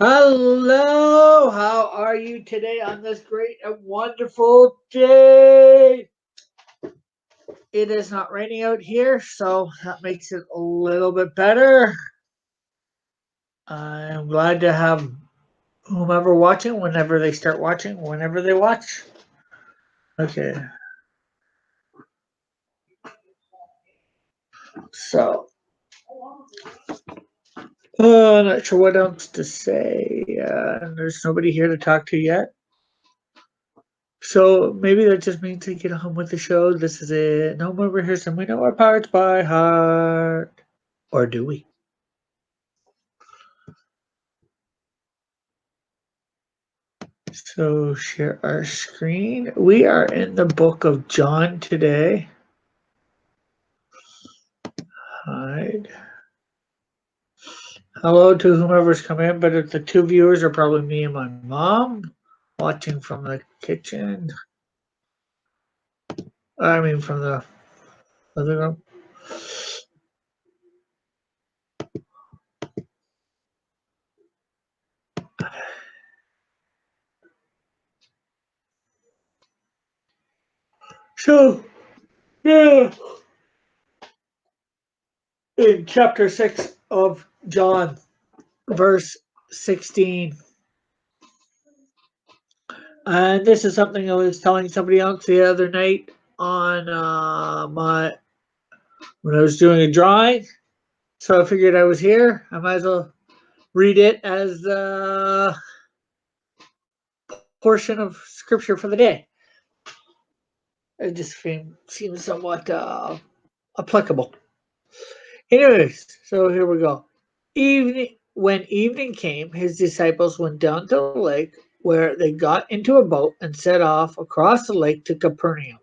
Hello, how are you today on this great and wonderful day? It is not raining out here, so that makes it a little bit better. I'm glad to have whomever watching, whenever they start watching, whenever they watch. Okay, so not sure what else to say. There's nobody here to talk to yet. So maybe that just means to get on with the show. This is it. No more rehearsing. We know our parts by heart. Or do we? So share our screen. We are in the book of John today. Hide. Hello to whomever's come in, but if the two viewers are probably me and my mom watching from the kitchen. I mean from the living room. So yeah, in chapter 6 of John, verse 16. And this is something I was telling somebody else the other night on when I was doing a drawing. So I figured I was here. I might as well read it as the portion of scripture for the day. It just seems somewhat applicable. Anyways, so here we go. When evening came, his disciples went down to the lake, where they got into a boat and set off across the lake to Capernaum.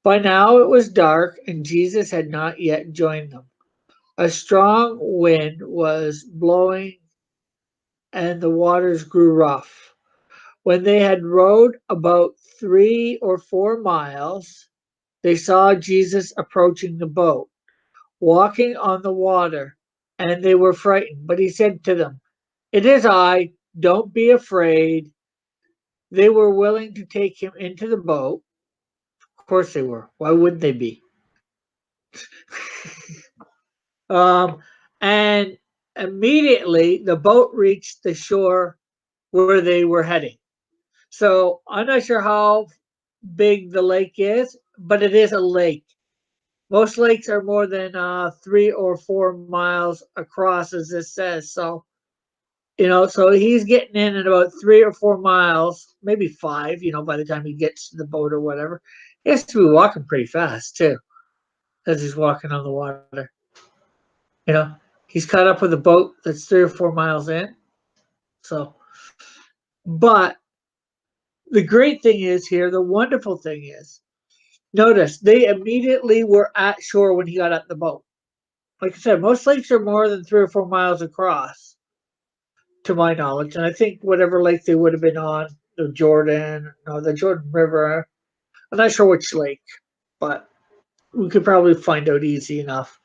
By now it was dark, and Jesus had not yet joined them. A strong wind was blowing, and the waters grew rough. When they had rowed about 3 or 4 miles, they saw Jesus approaching the boat, walking on the water, and they were frightened. But he said to them, "It is I, don't be afraid." They were willing to take him into the boat. Of course they were. Why wouldn't they be? Um, and immediately the boat reached the shore where they were heading. So I'm not sure how big the lake is, but it is a lake. Most lakes are more than 3 or 4 miles across, as this says. So, so he's getting in at about 3 or 4 miles, maybe five, by the time he gets to the boat or whatever. He has to be walking pretty fast, too, as he's walking on the water. You know, he's caught up with a boat that's 3 or 4 miles in. So, but the great thing is here, the wonderful thing is, notice they immediately were at shore when he got out the boat. Like I said, most lakes are more than 3 or 4 miles across, to my knowledge. And I think whatever lake they would have been on, the Jordan River, I'm not sure which lake, but we could probably find out easy enough.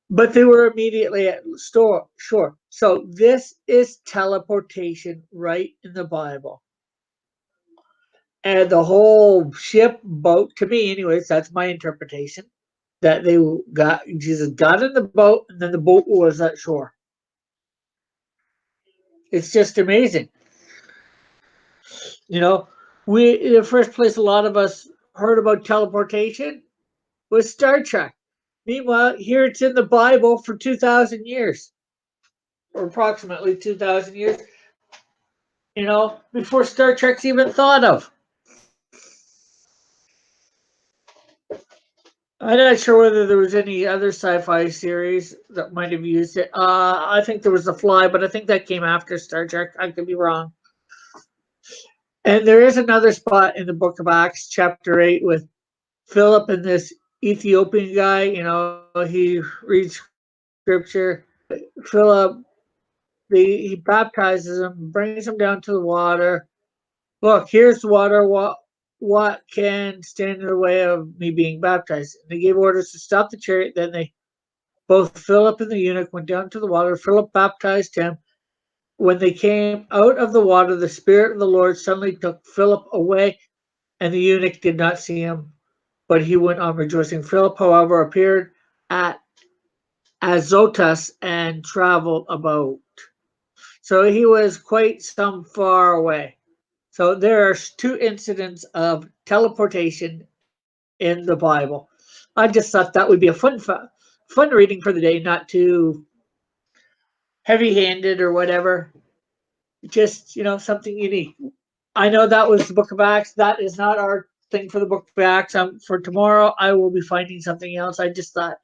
But they were immediately at shore. So this is teleportation right in the Bible. And the whole boat, to me, anyways, that's my interpretation. That Jesus got in the boat, and then the boat was at shore. It's just amazing. The first place a lot of us heard about teleportation was Star Trek. Meanwhile, here it's in the Bible for 2,000 years, or approximately 2,000 years, before Star Trek's even thought of. I'm not sure whether there was any other sci-fi series that might have used it. I think there was The Fly, but I think that came after Star Trek. I could be wrong. And there is another spot in the book of Acts, chapter 8, with Philip and this Ethiopian guy. He reads scripture. Philip, he baptizes him, brings him down to the water. Look, here's the water. What can stand in the way of me being baptized? And they gave orders to stop the chariot. Then both Philip and the eunuch went down to the water. Philip baptized him. When they came out of the water, the Spirit of the Lord suddenly took Philip away, and the eunuch did not see him, but he went on rejoicing. Philip, however, appeared at Azotus and traveled about. So he was quite some far away. So there are two incidents of teleportation in the Bible. I just thought that would be a fun reading for the day, not too heavy-handed or whatever. Just something unique. I know that was the Book of Acts. That is not our thing for the Book of Acts. For tomorrow, I will be finding something else. I just thought,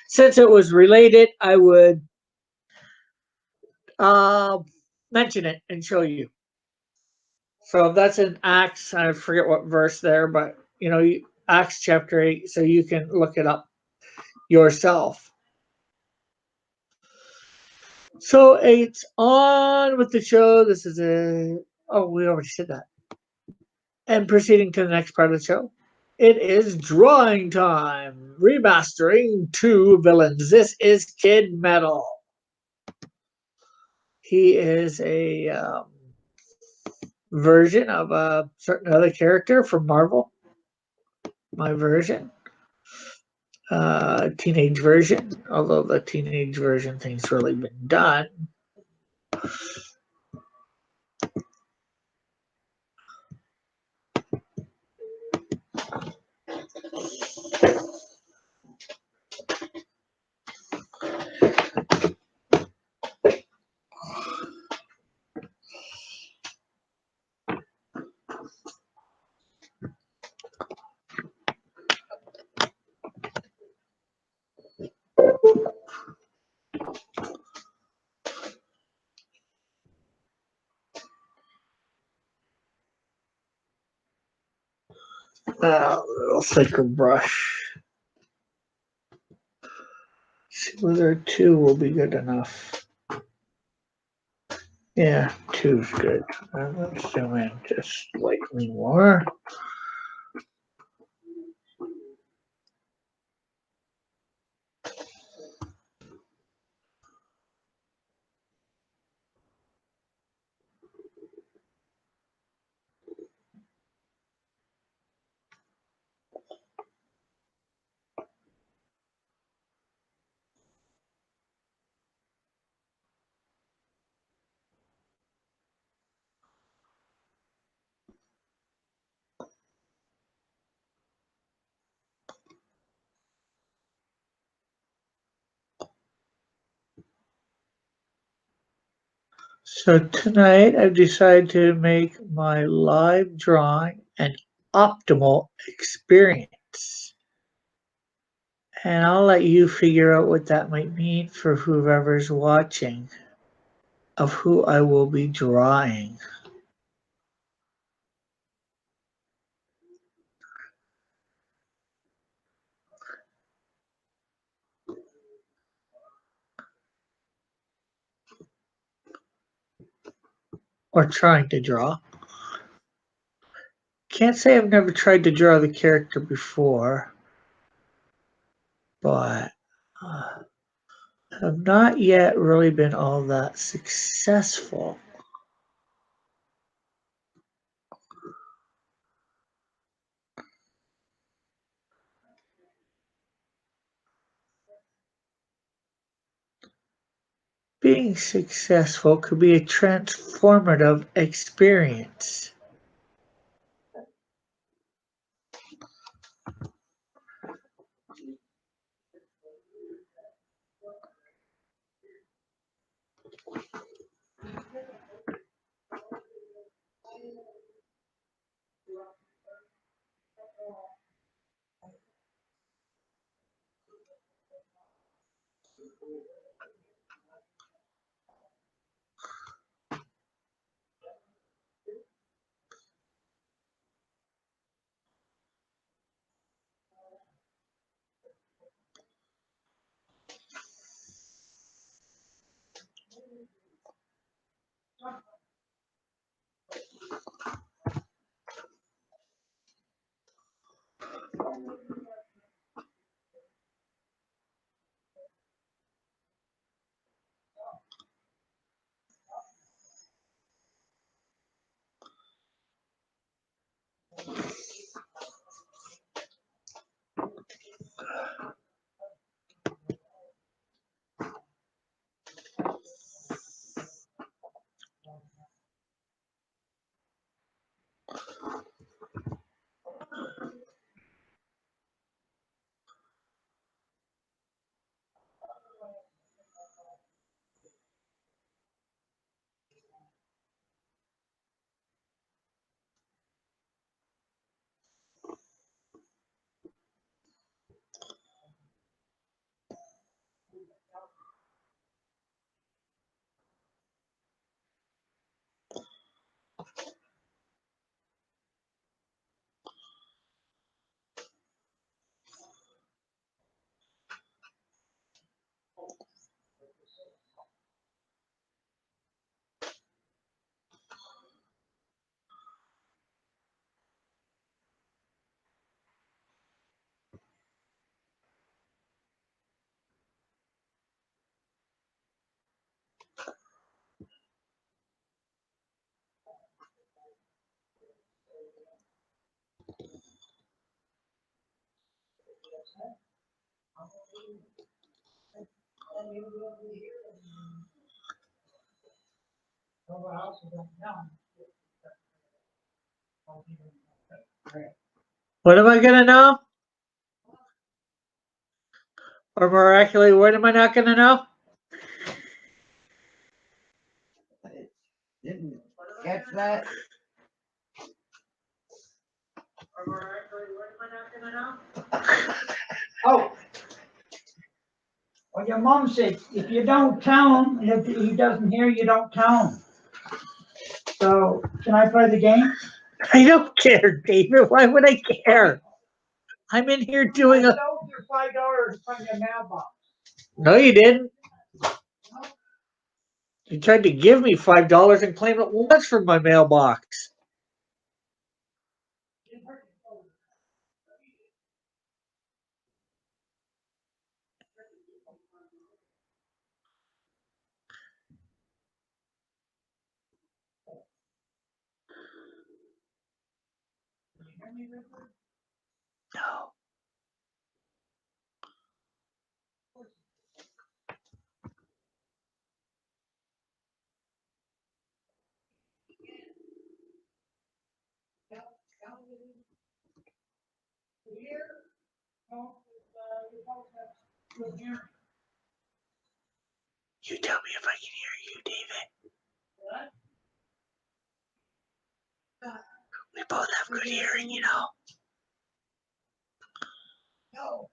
since it was related, I would uh, mention it and show you. So that's in Acts. I forget what verse there, but Acts chapter 8, so you can look it up yourself. So it's on with the show. This is we already said that. And proceeding to the next part of the show. It is drawing time. Remastering two villains. This is Kid Metal. He is a version of a certain other character from Marvel. My version. Teenage version. Although the teenage version thing's really been done. A little thicker brush. See whether two will be good enough. Yeah, two's good. Let's zoom in just slightly more. So tonight I've decided to make my live drawing an optimal experience. And I'll let you figure out what that might mean for whoever's watching of who I will be drawing. Or trying to draw. Can't say I've never tried to draw the character before, but have not yet really been all that successful. Being successful could be a transformative experience. What am I gonna know? Or miraculously, what am I not gonna know? Didn't catch that. Or miraculously, what am I not gonna know? Oh. Well, your mom said if you don't tell him, if he doesn't hear, you don't tell him. So, can I play the game? I don't care, David. Why would I care? I'm in here doing a. sold you $5 from your mailbox. No, you didn't. You tried to give me $5 and claim it was from my mailbox. No. You tell me if I can hear you, David. We both have good hearing, you know. No.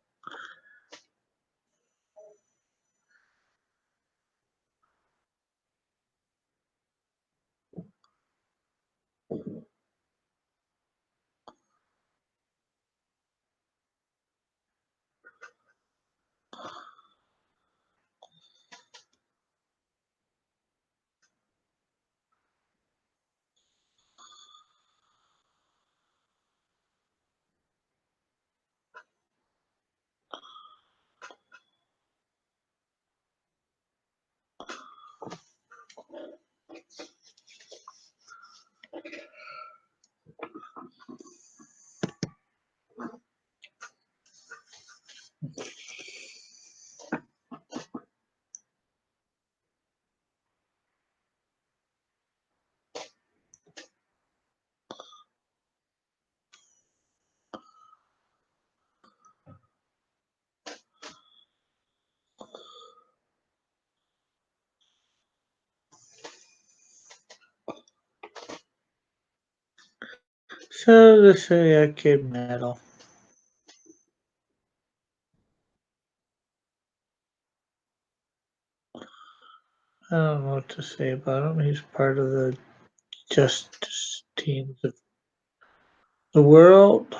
So this is kid metal. I don't know what to say about him. He's part of the justice teams of the world.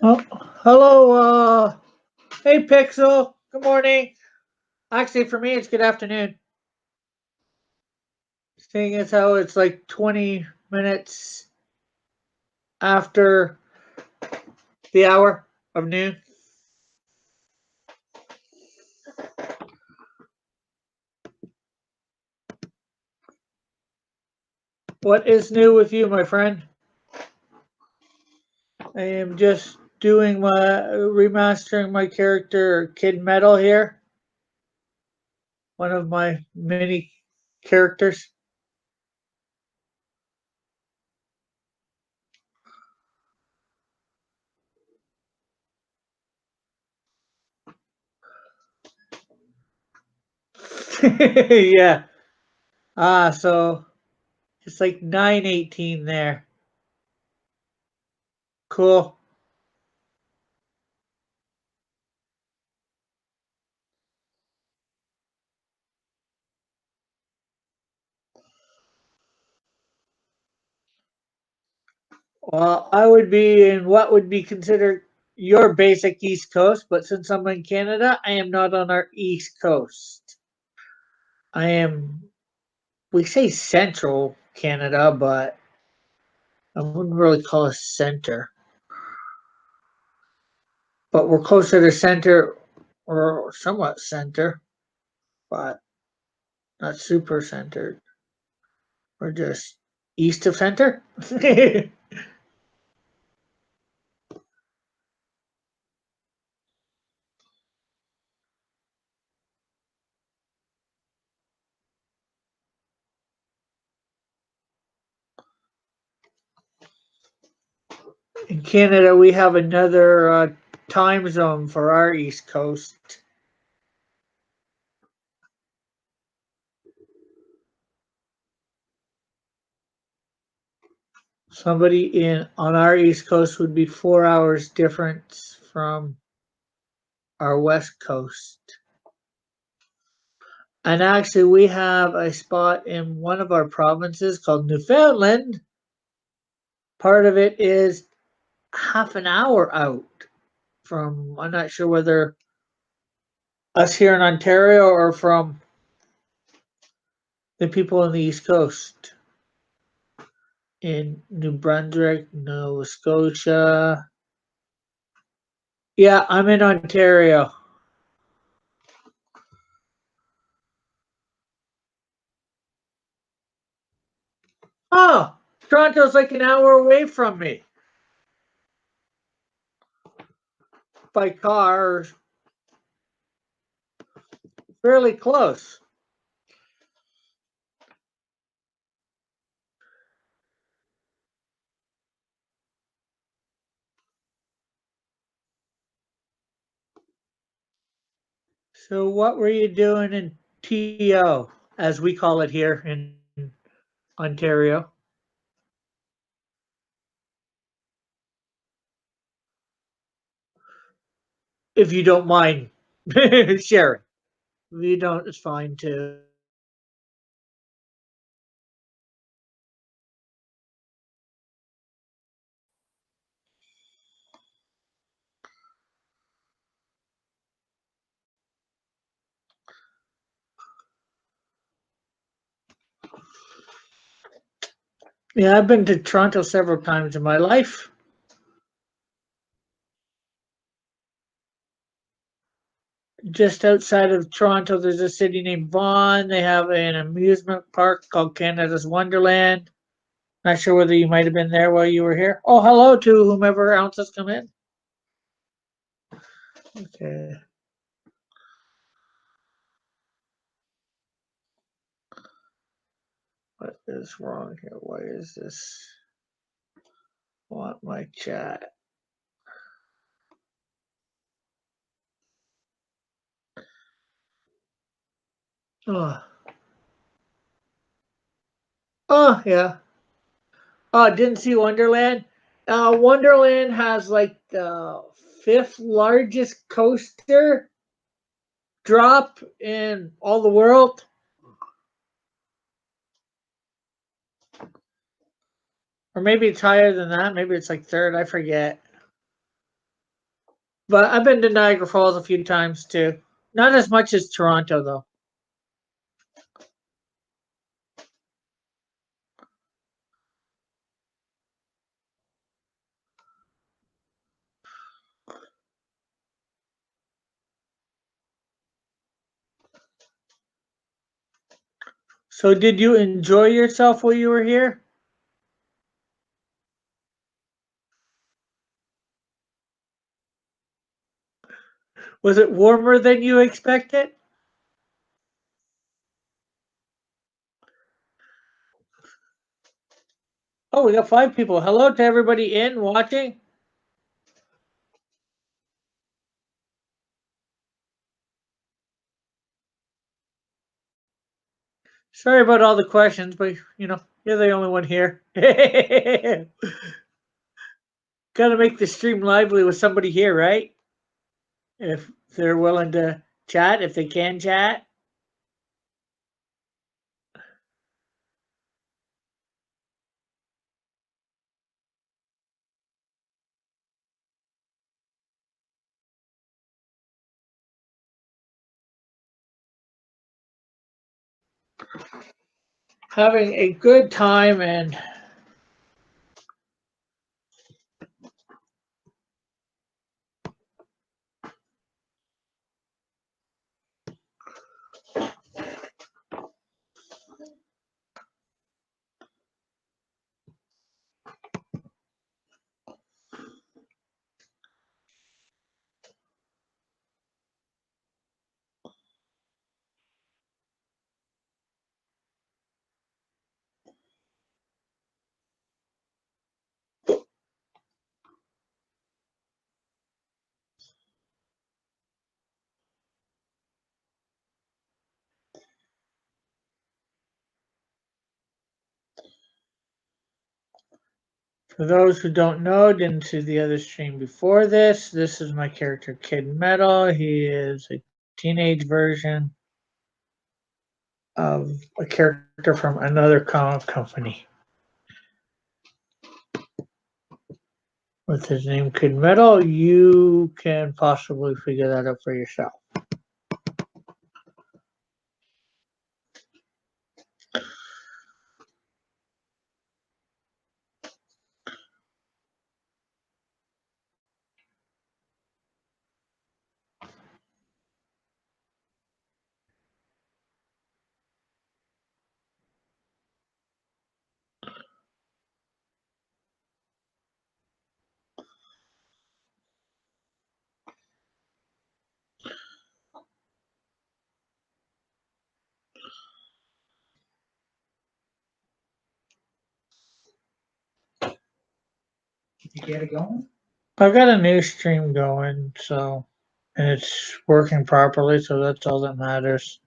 Oh, hello. Hey, Pixel. Good morning. Actually, for me, it's good afternoon. Seeing as how it's like 20 minutes after the hour of noon. What is new with you, my friend? I am just doing my remastering my character Kid Metal here. One of my many characters. Yeah. So it's like 9:18 there. Cool. Well, I would be in what would be considered your basic East Coast, but since I'm in Canada, I am not on our East Coast. I am, we say Central Canada, but I wouldn't really call us center. But we're closer to center or somewhat center, but not super centered. We're just east of center. In Canada, we have another time zone for our East Coast. Somebody in on our East Coast would be 4 hours difference from our West Coast. And actually, we have a spot in one of our provinces called Newfoundland. Part of it is half an hour out from, I'm not sure whether us here in Ontario or from the people on the East Coast. In New Brunswick, Nova Scotia. Yeah, I'm in Ontario. Oh, Toronto's like an hour away from me by car, fairly close. So, what were you doing in TO, as we call it here in Ontario? If you don't mind sharing. If you don't, it's fine too. Yeah, I've been to Toronto several times in my life. Just outside of Toronto, there's a city named Vaughan. They have an amusement park called Canada's Wonderland. Not sure whether you might have been there while you were here. Oh, hello to whomever else has come in. Okay. What is wrong here? Why is this? Want my chat? Oh, oh yeah. Oh, didn't see Wonderland. Wonderland has like the fifth largest coaster drop in all the world. Or maybe it's higher than that. Maybe it's like third. I forget. But I've been to Niagara Falls a few times too. Not as much as Toronto though. So did you enjoy yourself while you were here? Was it warmer than you expected? Oh, we got 5 people. Hello to everybody in watching. Sorry about all the questions, but you're the only one here. Gotta make the stream lively with somebody here, right? If they're willing to chat, if they can chat. Having a good time, and for those who don't know, didn't see the other stream before this is my character Kid Metal. He is a teenage version of a character from another comic company with his name Kid Metal. You can possibly figure that out for yourself. You get it going? I've got a new stream going, so and it's working properly, so that's all that matters.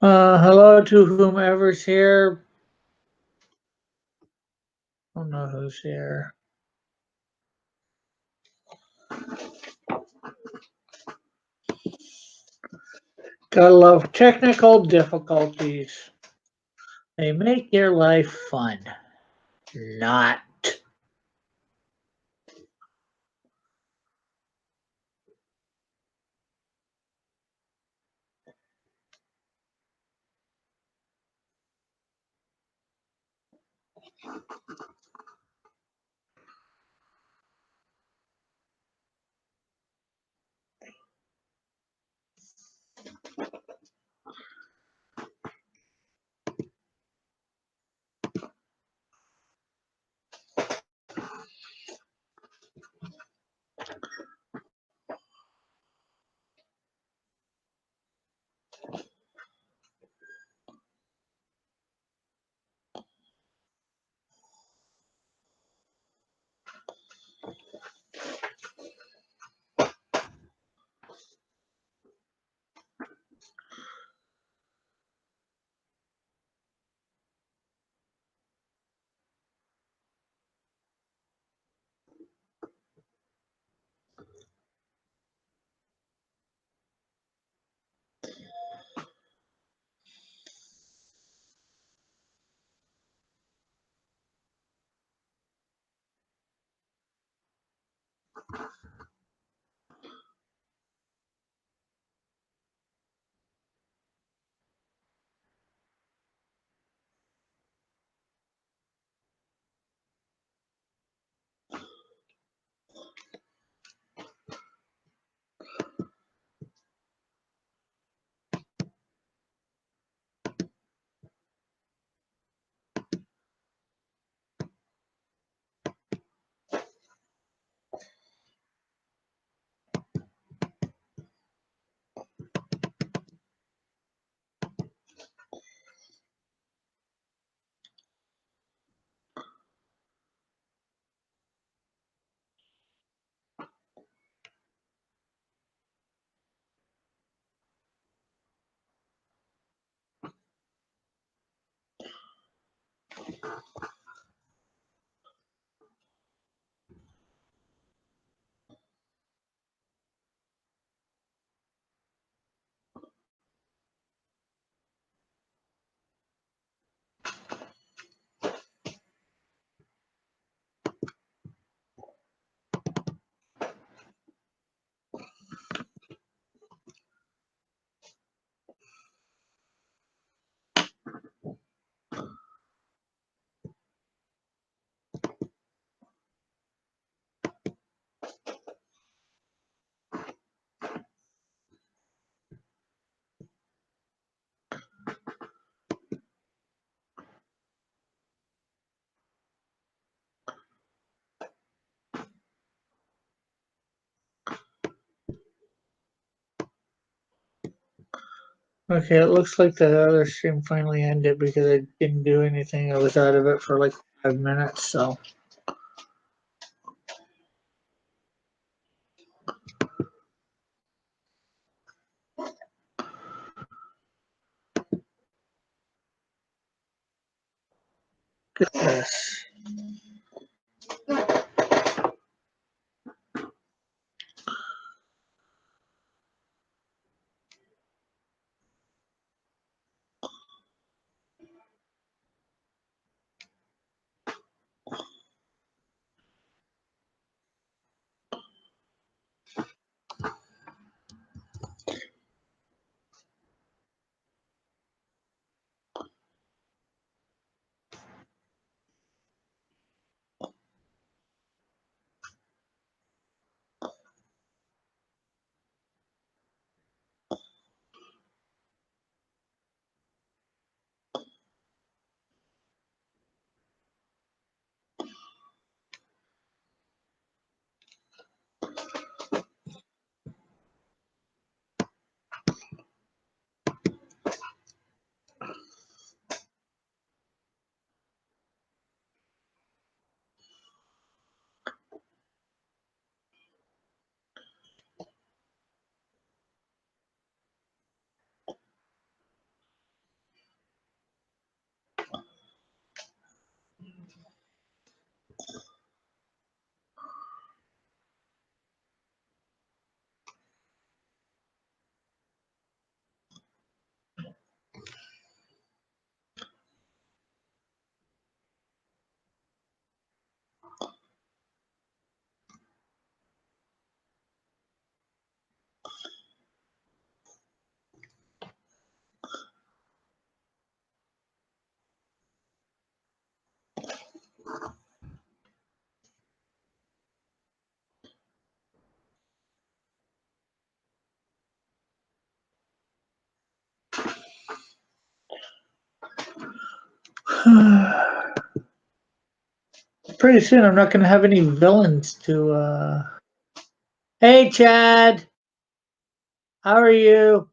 Hello to whomever's here. I don't know who's here. Gotta love technical difficulties. They make your life fun. Not. Okay, it looks like the other stream finally ended because I didn't do anything. I was out of it for like 5 minutes, so. Goodness. Pretty soon I'm not going to have any villains to. Hey, Chad. How are you?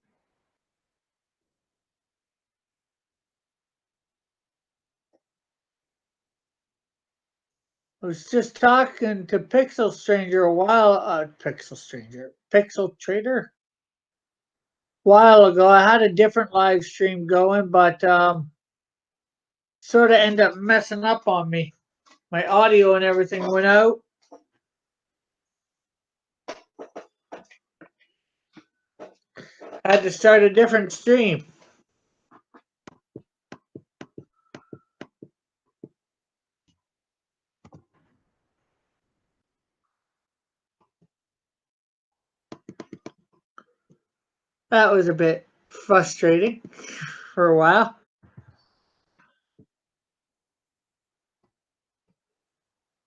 I was just talking to Pixel Stranger a while. Pixel Trader. While ago, I had a different live stream going, but sort of ended up messing up on me. My audio and everything went out. I had to start a different stream. That was a bit frustrating for a while.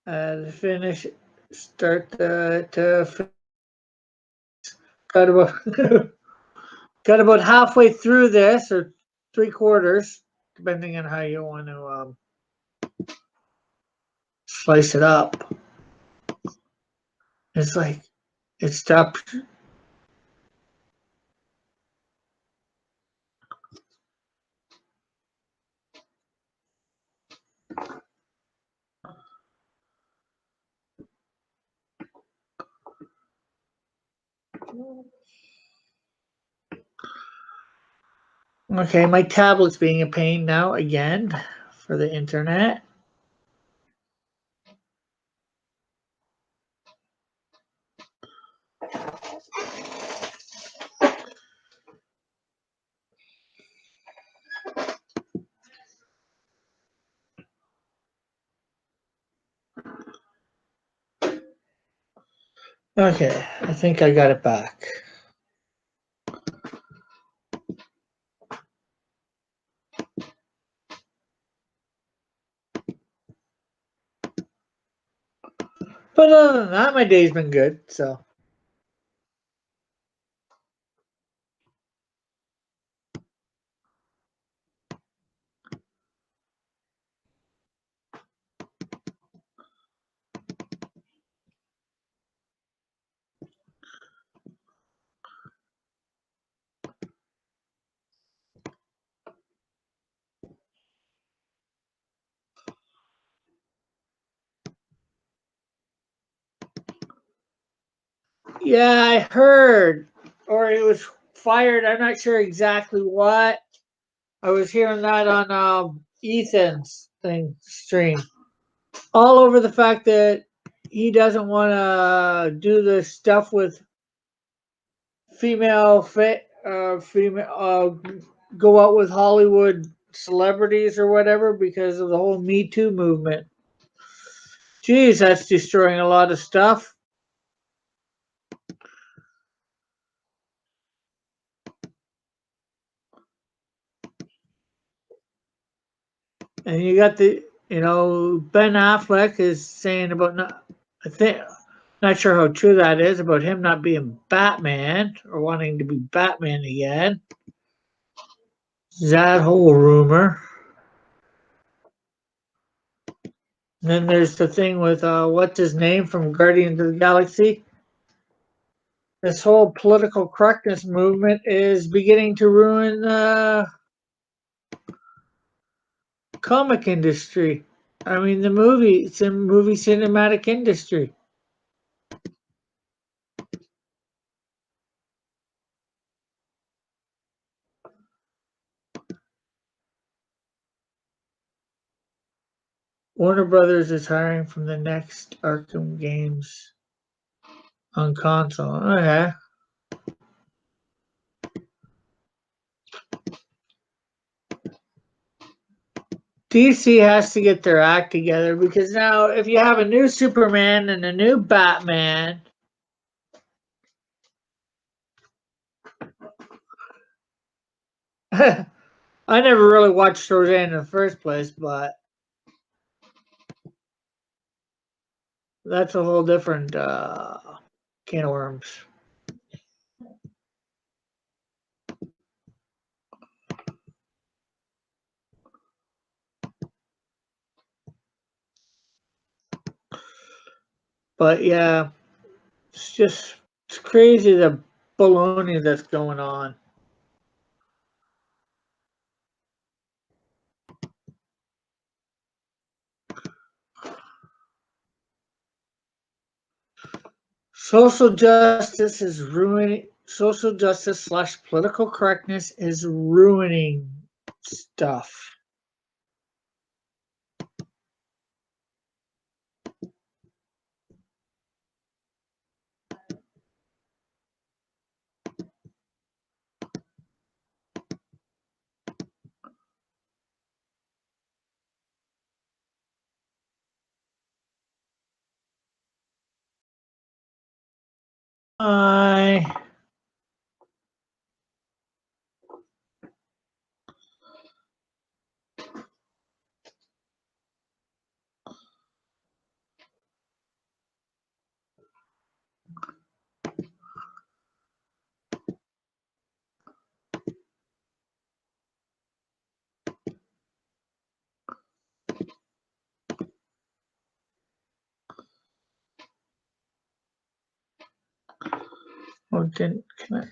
Finish, start to got about got about halfway through this, or 3/4, depending on how you want to slice it up. It's like it stopped. Okay, my tablet's being a pain now again for the internet. Okay, I think I got it back. But other than that, my day's been good. So yeah, I heard, or it was fired. I'm not sure exactly what. I was hearing that on Ethan's thing stream, all over the fact that he doesn't want to do the stuff with female go out with Hollywood celebrities or whatever because of the whole Me Too movement. Geez, that's destroying a lot of stuff. And you got Ben Affleck is saying about not, I think, not sure how true that is about him not being Batman or wanting to be Batman again. That whole rumor. And then there's the thing with what's his name from Guardians of the Galaxy. This whole political correctness movement is beginning to ruin the comic industry. I mean, the movie cinematic industry. Warner Brothers is hiring from the next Arkham games on console. Okay. DC has to get their act together because now, if you have a new Superman and a new Batman, I never really watched Roseanne in the first place, but that's a whole different can of worms. But yeah, it's crazy the baloney that's going on. Social justice slash political correctness is ruining stuff. I can I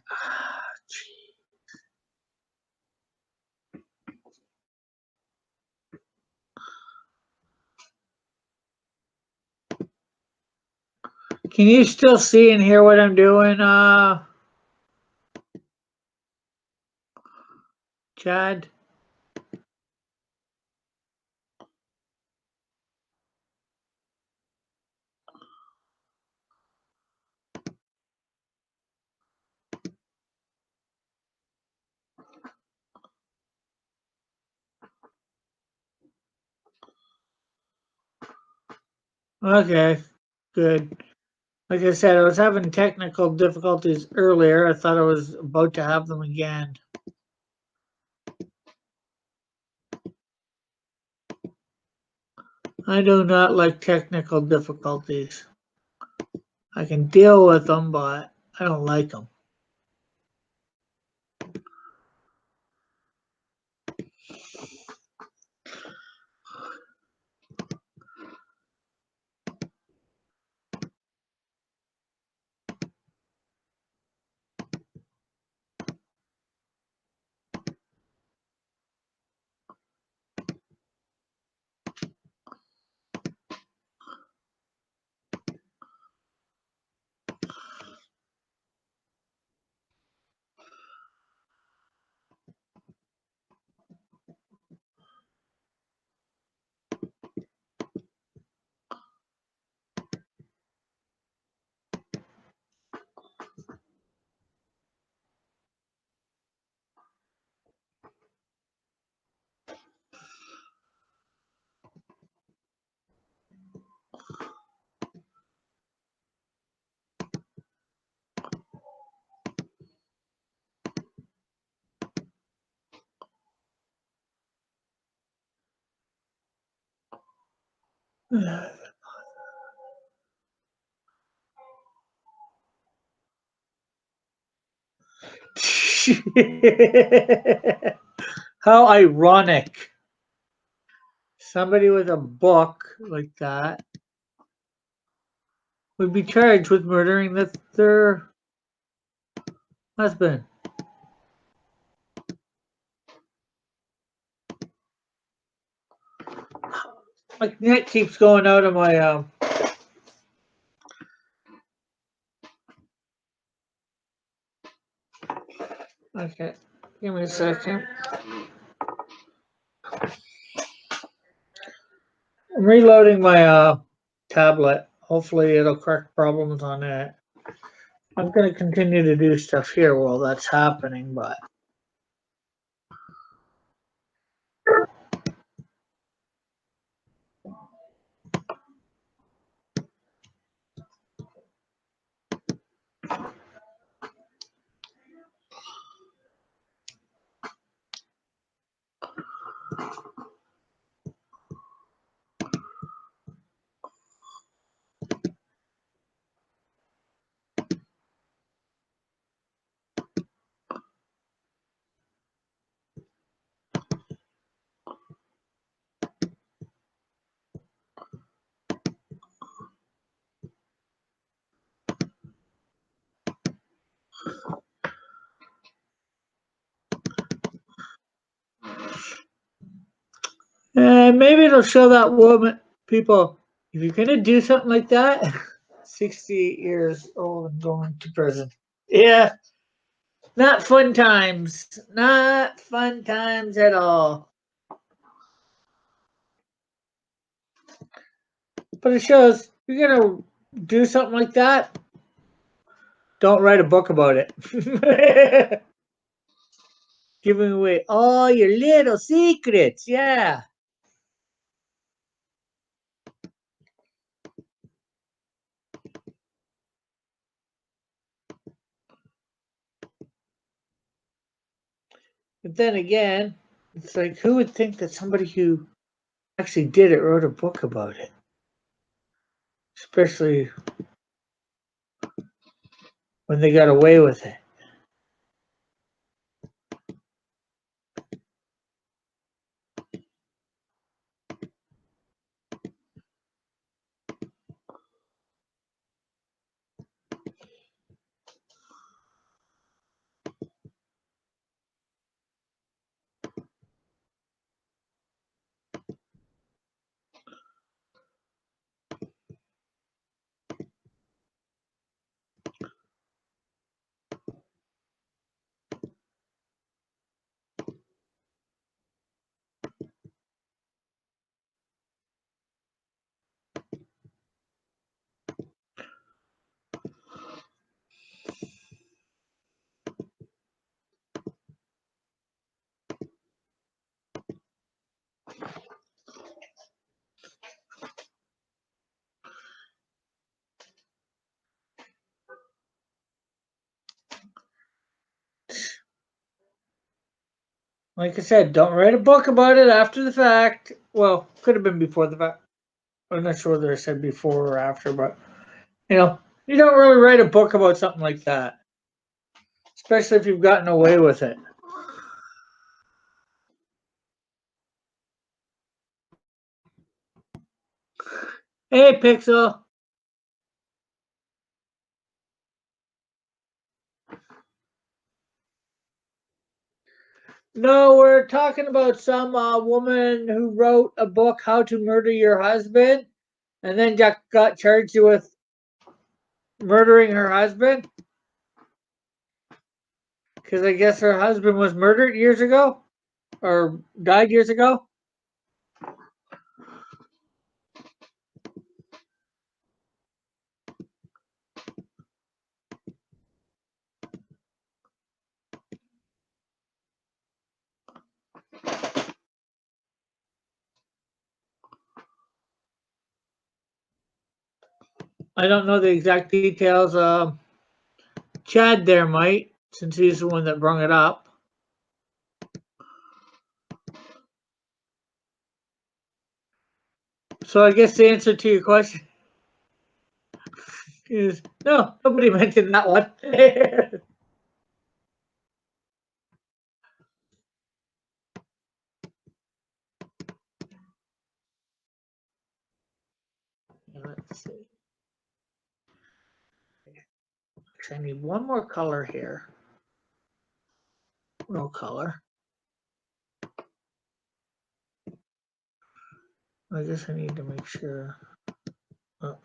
can you still see and hear what I'm doing, Chad? Okay, good. Like I said, I was having technical difficulties earlier. I thought I was about to have them again. I do not like technical difficulties. I can deal with them, but I don't like them. How ironic. Somebody with a book like that would be charged with murdering their husband. My net keeps going out of my okay. Give me a second. I'm reloading my tablet. Hopefully it'll correct problems on it. I'm gonna continue to do stuff here while that's happening, but And maybe it'll show that woman, people, if you're gonna do something like that, 68 years old and going to prison. Yeah, not fun times. Not fun times at all. But it shows if you're gonna do something like that, don't write a book about it. Giving away all your little secrets. Yeah. But then again, it's like, who would think that somebody who actually did it wrote a book about it? Especially when they got away with it. Like I said, don't write a book about it after the fact. Well, could have been before the fact. I'm not sure whether I said before or after, but you don't really write a book about something like that, especially if you've gotten away with it. Hey, Pixel. No, we're talking about some woman who wrote a book, How to Murder Your Husband, and then got charged with murdering her husband because I guess her husband was murdered years ago or died years ago. I don't know the exact details. Chad there might, since he's the one that brung it up. So I guess the answer to your question is no, nobody mentioned that one. Let's see. I need one more color here. No color. I guess I need to make sure. Oh.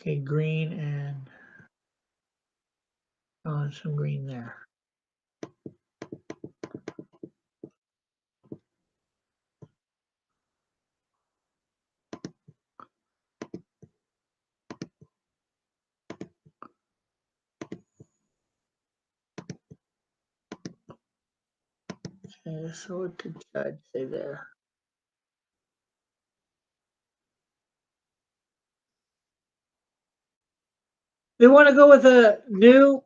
Okay, green and some green there. Okay, so what did Chad say there? They want to go with a new.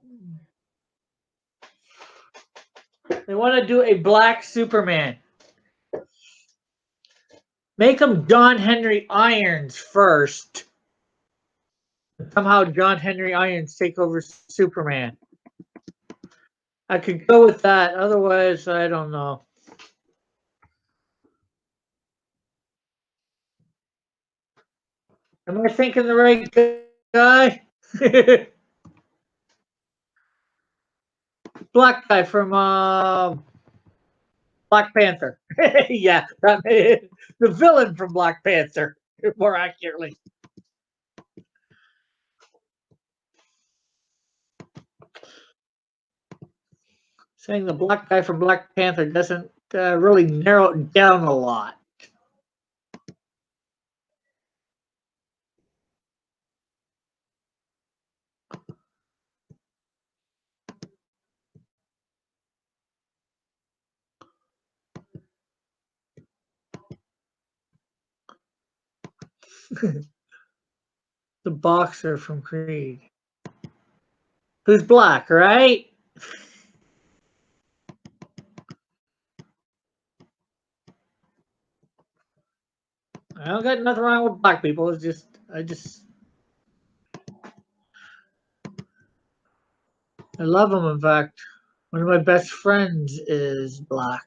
They want to do a black Superman. Make him John Henry Irons first. Somehow John Henry Irons take over Superman. I could go with that. Otherwise, I don't know. Am I thinking the right guy? Black guy from Black Panther. Yeah, the villain from Black Panther, more accurately. Saying the black guy from Black Panther doesn't really narrow it down a lot. The boxer from Creed. Who's black, right? I don't got nothing wrong with black people. It's just, I love them. In fact, one of my best friends is black.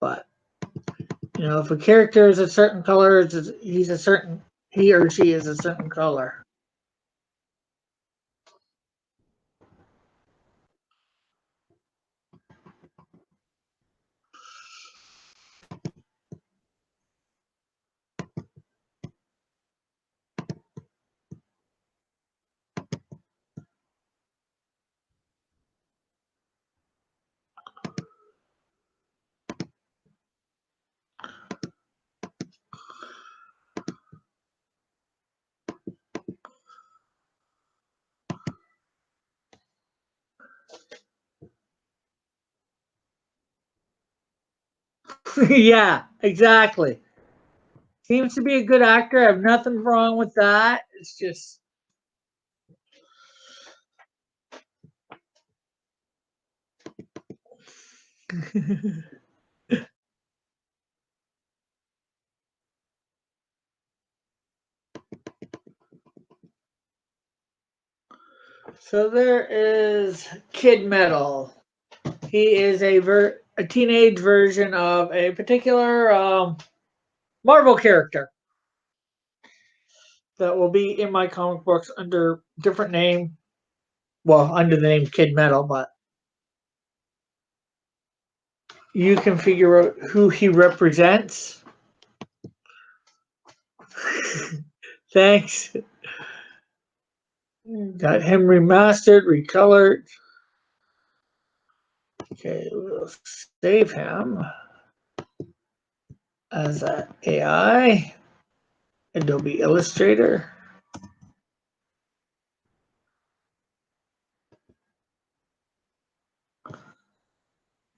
But, you know, if a character is a certain color, he or she is a certain color. Yeah, exactly. Seems to be a good actor. I have nothing wrong with that. It's just. So there is Kid Metal. He is a teenage version of a particular Marvel character that will be in my comic books under different name. Well, under the name Kid Metal, but you can figure out who he represents. Thanks. Got him remastered, recolored. Okay, we'll save him as an AI. Adobe Illustrator.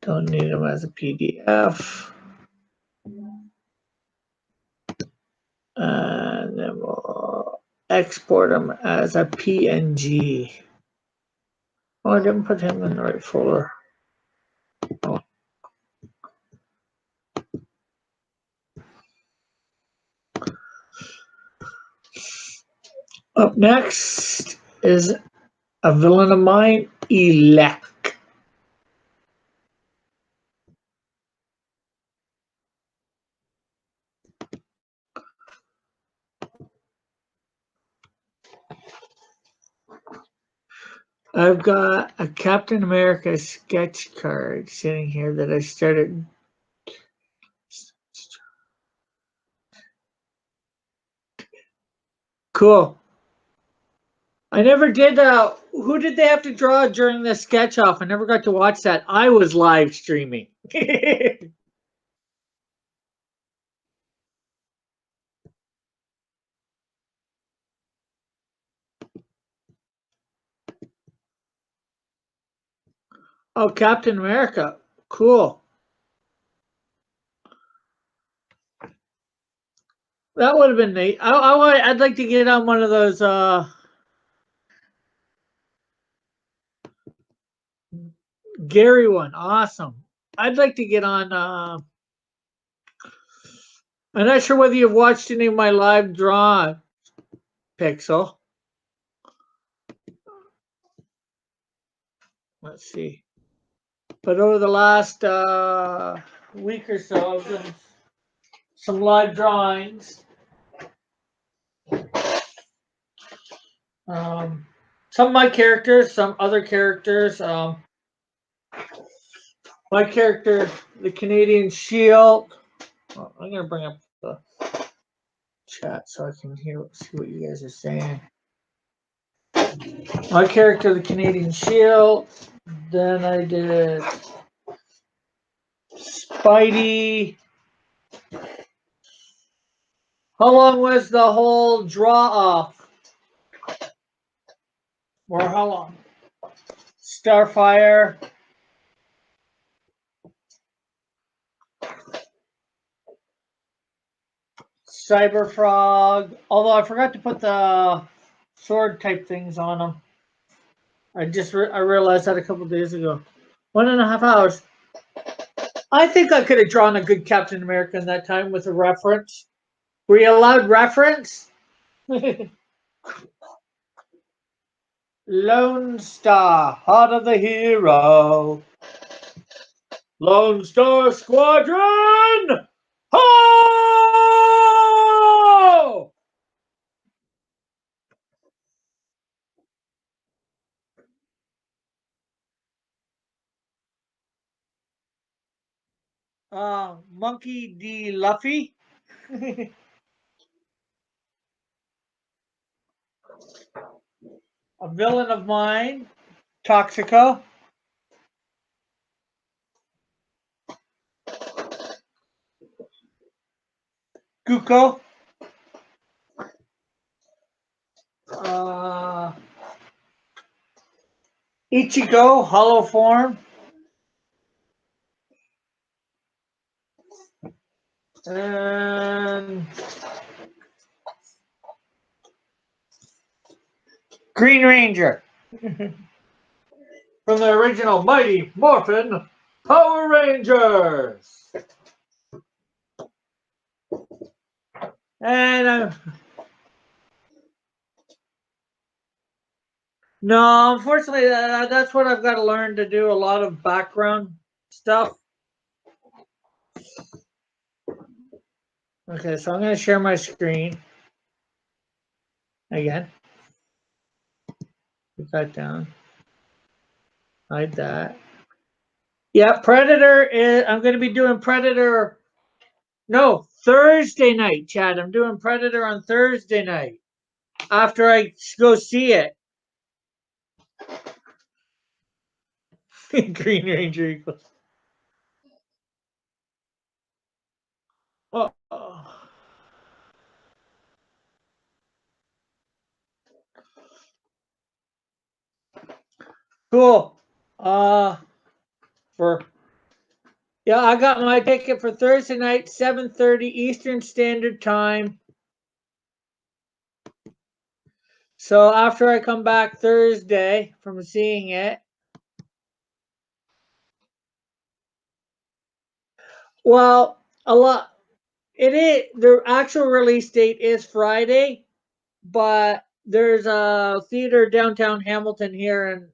Don't need him as a PDF. And then we'll export him as a PNG. Oh, I didn't put him in the right folder. Oh. Up next is a villain of mine, Elec. I've got a Captain America sketch card sitting here that I started. Cool. I never did. Who did they have to draw during the sketch off? I never got to watch that. I was live streaming. Oh, Captain America. Cool. That would have been neat. I'd like to get on one of those Gary one. Awesome. I'd like to get on I'm not sure whether you've watched any of my live draw, Pixel. Let's see. But over the last week or so, I've done some live drawings. Some of my characters, some other characters. My character, the Canadian Shield. Oh, I'm gonna bring up the chat so I can see what you guys are saying. My character, the Canadian Shield. Then I did Spidey. How long was the whole draw off? Or how long? Starfire. Cyberfrog. Although I forgot to put the sword type things on them. I realized that a couple days ago. 1.5 hours. I think I could have drawn a good Captain America in that time with a reference. Were you allowed reference? Lone Star, heart of the hero. Lone Star Squadron! Ho! Monkey D. Luffy. A villain of mine, Toxico. Guko. Ichigo, hollow form. And Green Ranger. From the original Mighty Morphin Power Rangers. And no, unfortunately, that's what I've got to learn to do, a lot of background stuff. Okay, so I'm going to share my screen again. Put that down. Hide that. Yeah, Predator is, I'm going to be doing Predator. No, Thursday night, Chad. I'm doing Predator on Thursday night after I go see it. Green Ranger equals. Oh. Cool. For yeah, I got my ticket for Thursday night, 7:30 Eastern Standard Time. So after I come back Thursday from seeing it, well, a lot. It is the actual release date is Friday, but there's a theater downtown Hamilton here in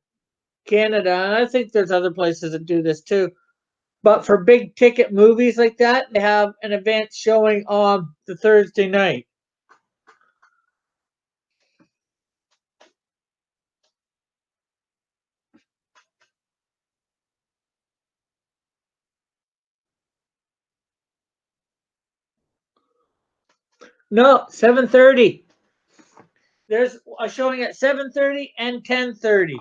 Canada, and I think there's other places that do this too. But for big ticket movies like that, they have an event showing on the Thursday night. No, 7:30. There's a showing at 7:30 and 10:30.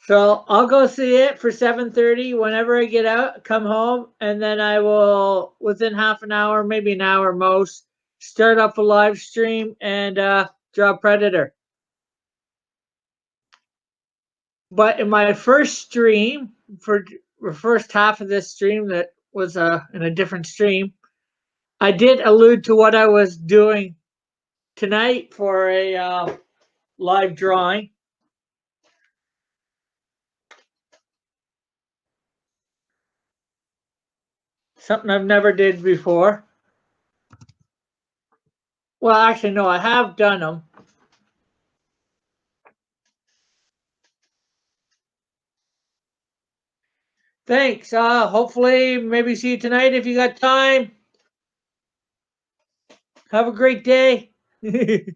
So I'll go see it for 7:30 whenever I get out, come home, and then I will, within half an hour, maybe an hour most, start up a live stream and draw Predator. But in my first stream, for the first half of this stream that was in a different stream, I did allude to what I was doing tonight for a live drawing. Something I've never did before. Well, actually, no, I have done them. Thanks. Hopefully, maybe see you tonight if you got time. Have a great day. Tonight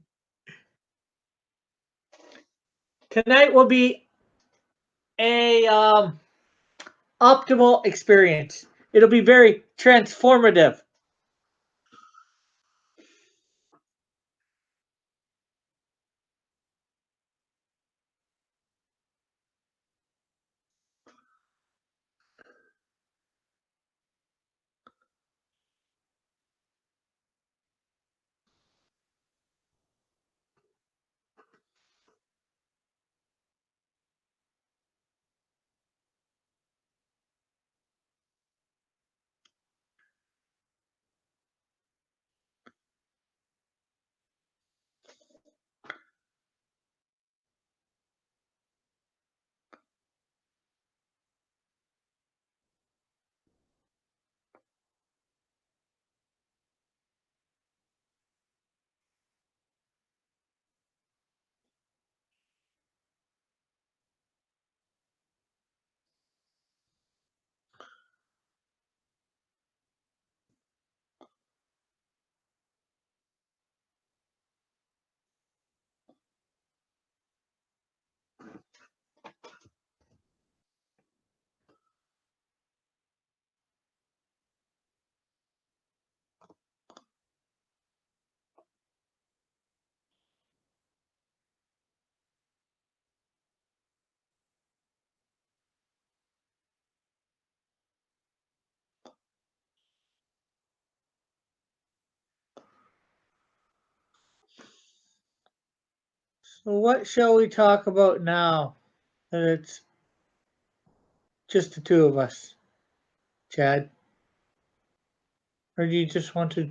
will be a optimal experience. It'll be very transformative. So, what shall we talk about now that it's just the two of us, Chad? Or do you just want to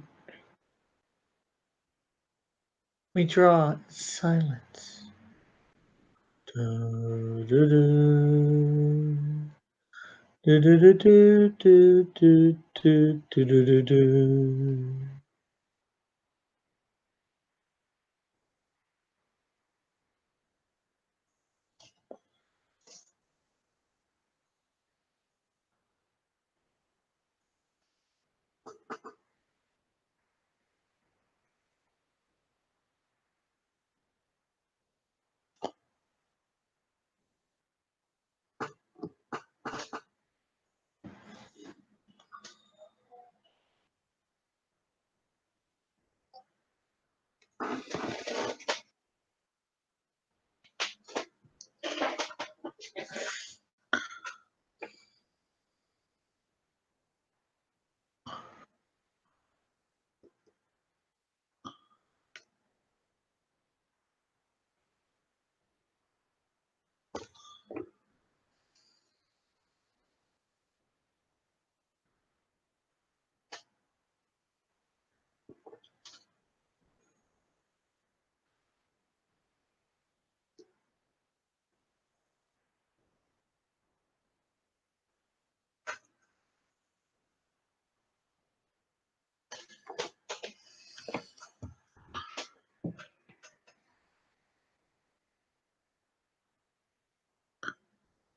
we draw silence? Do, do, do. Do, do, do, do, do, do, do, do, do, do.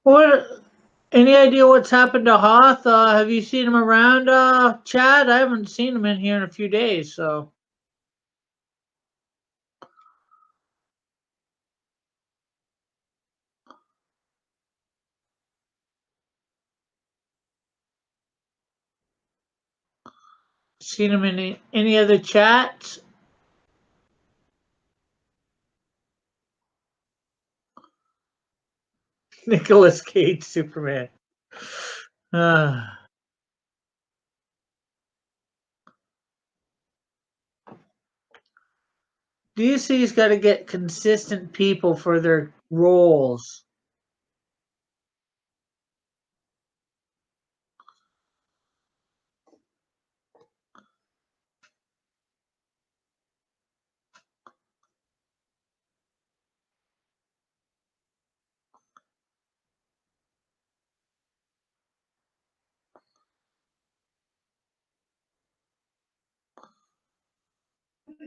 What? Any idea what's happened to Hoth? Have you seen him around, Chad? I haven't seen him in here in a few days, so. Seen him in any other chats? Nicholas Cage Superman. Uh, DC's got to get consistent people for their roles.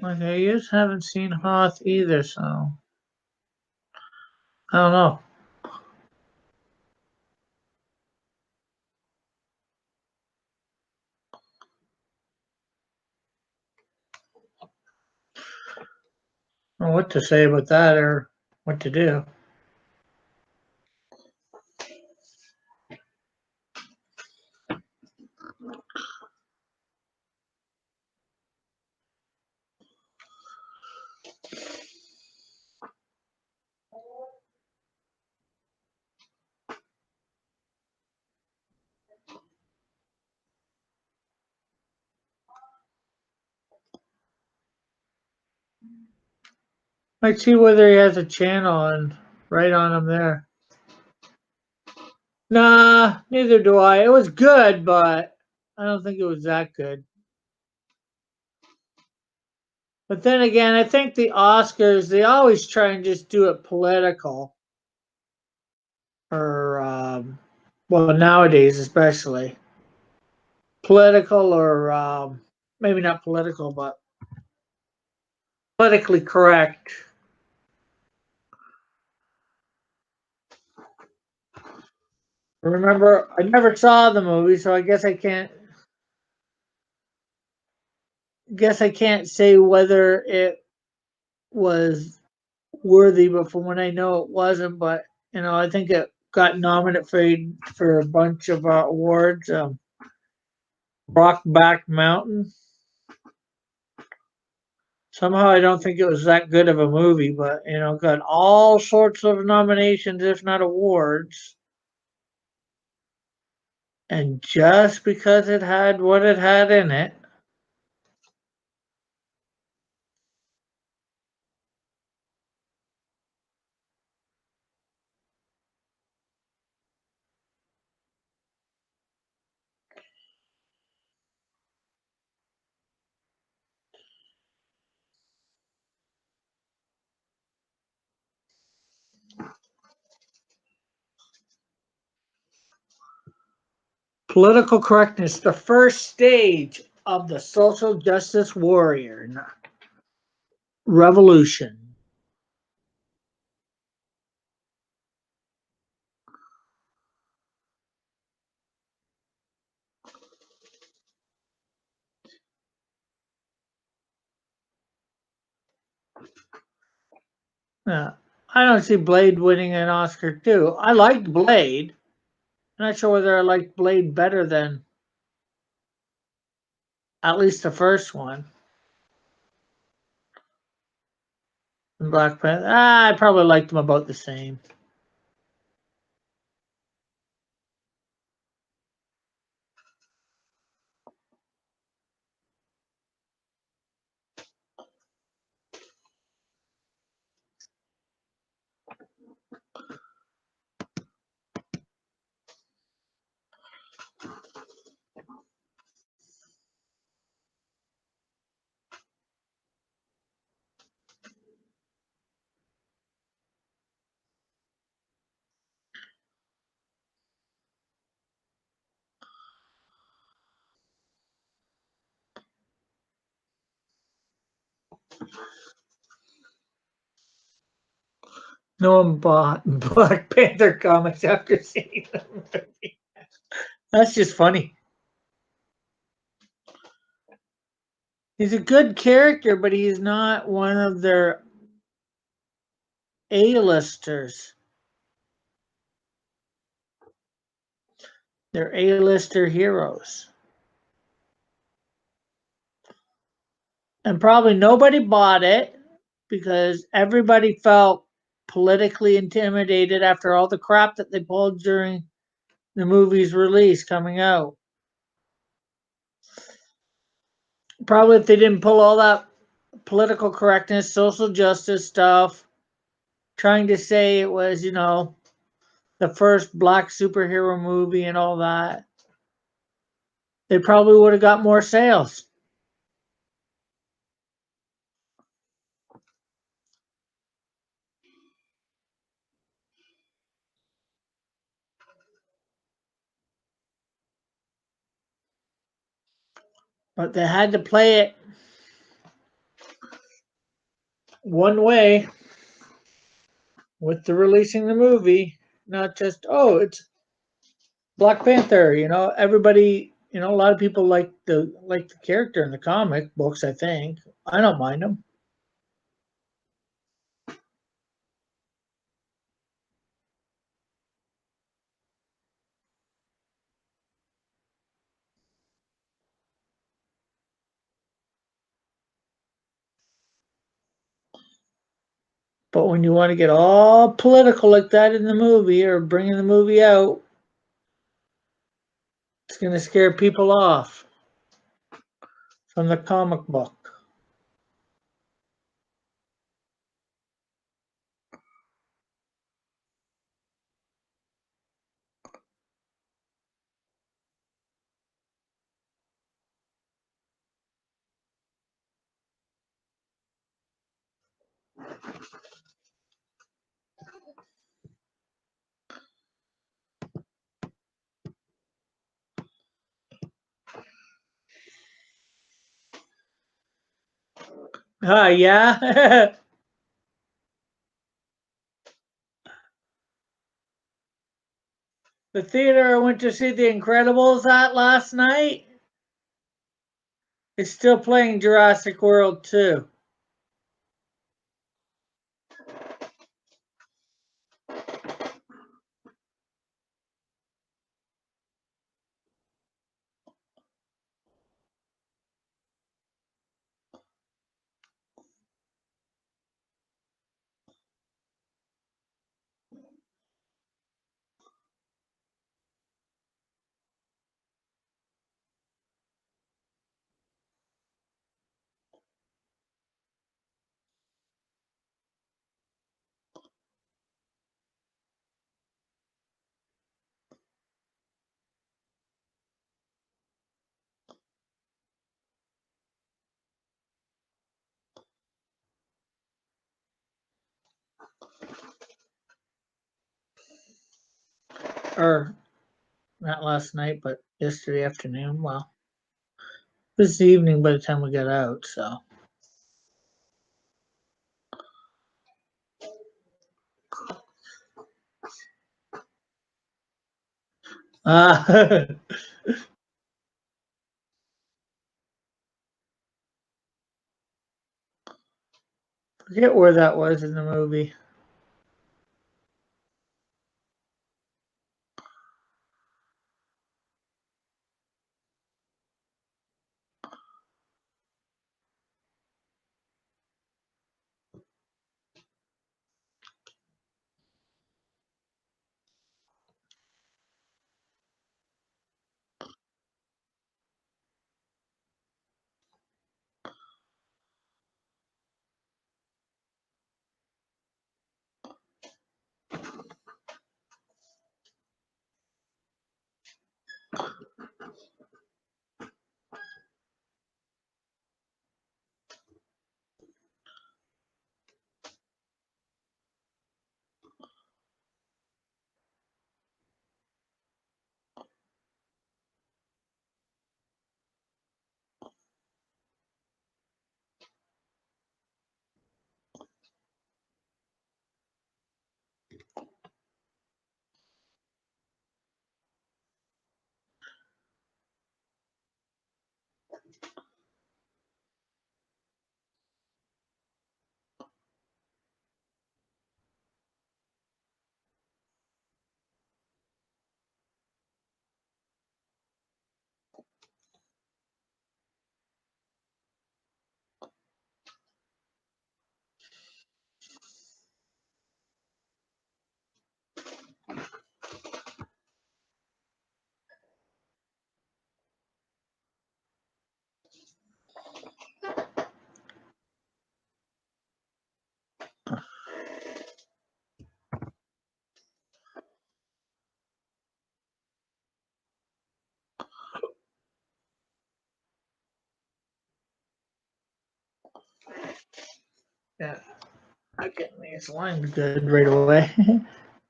Okay, you just haven't seen Hoth either, so I don't know. I don't know what to say about that or what to do. Might see whether he has a channel and write on him there. Nah, neither do I. It was good, but I don't think it was that good. But then again, I think the Oscars, they always try and just do it political. Or, well, nowadays especially. Political or maybe not political, but politically correct. Remember, I never saw the movie, so I guess I can't say whether it was worthy, but from what I know, it wasn't. But I think it got nominated for a bunch of awards. Brockback Mountain. Somehow, I don't think it was that good of a movie, but got all sorts of nominations, if not awards. And just because it had what it had in it, political correctness, the first stage of the social justice warrior revolution. Yeah, I don't see Blade winning an Oscar too. I liked Blade. I'm not sure whether I liked Blade better than at least the first one. Black Panther. I probably liked them about the same. No one bought Black Panther comics after seeing the movie. That's just funny. He's a good character, but he's not one of their A-listers. They're A-lister heroes. And probably nobody bought it because everybody felt politically intimidated after all the crap that they pulled during the movie's release coming out. Probably if they didn't pull all that political correctness, social justice stuff, trying to say it was, the first black superhero movie and all that, they probably would have got more sales. But they had to play it one way with the releasing the movie, not just it's Black Panther. Everybody. A lot of people like the character in the comic books. I think I don't mind them. But when you want to get all political like that in the movie or bringing the movie out, it's going to scare people off from the comic book. Ah, yeah. The theater I went to see The Incredibles at last night is still playing Jurassic World 2. Or not last night, but yesterday afternoon. Well, this evening by the time we got out, so. Uh, forget where that was in the movie. Yeah, I get these lines good right away.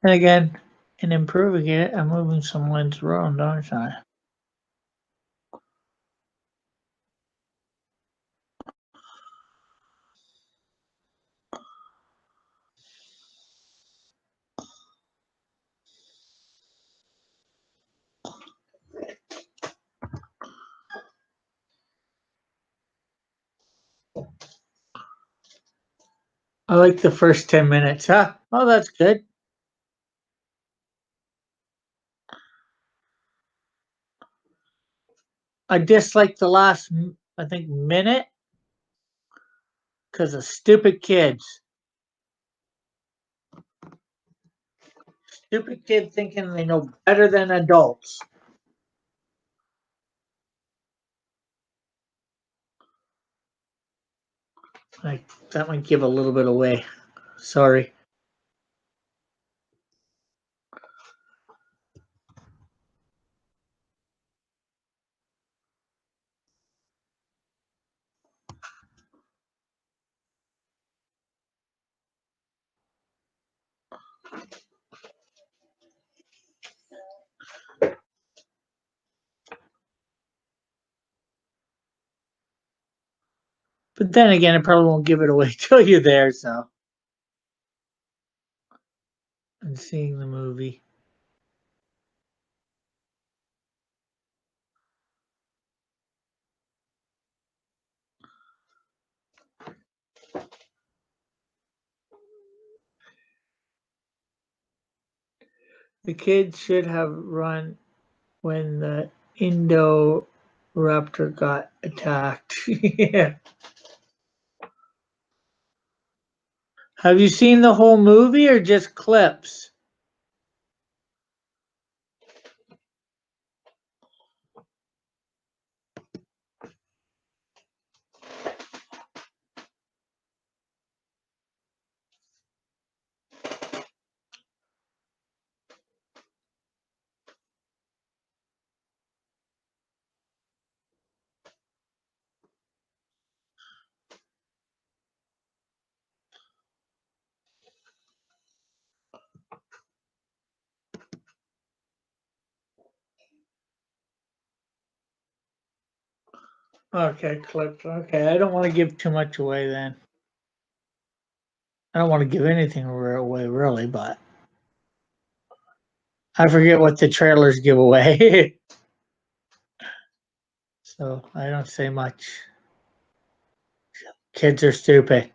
And again, in improving it, I'm moving some lines around, aren't I? I like the first 10 minutes, huh? Oh, that's good. I dislike the last, I think, minute because of stupid kids. Stupid kid thinking they know better than adults. Like, that might give a little bit away. Sorry. But then again, it probably won't give it away till you're there, so. And seeing the movie. The kids should have run when the Indoraptor got attacked. Yeah. Have you seen the whole movie or just clips? Okay, clips. Okay, I don't want to give too much away then. I don't want to give anything away really, but I forget what the trailers give away. So I don't say much. Kids are stupid.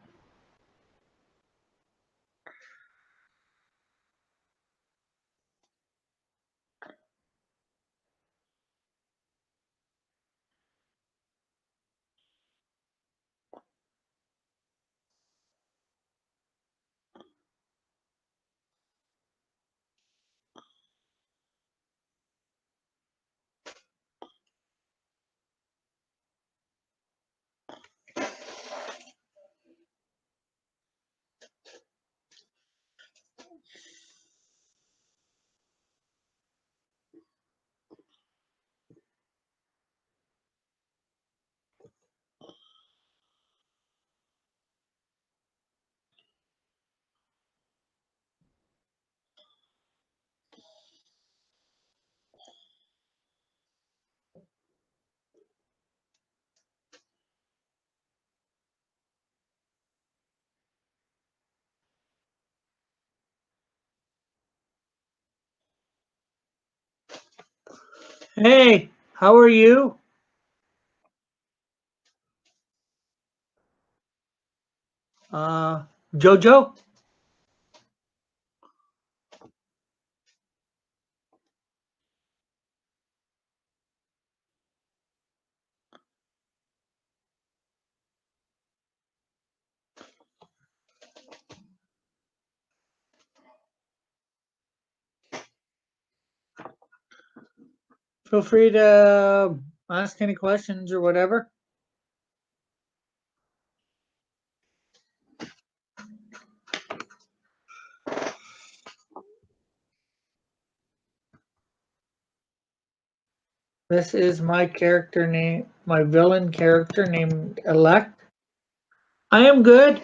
Hey, how are you? Uh, Jojo? Feel free to ask any questions or whatever. This is my character name, my villain character named Elect. I am good.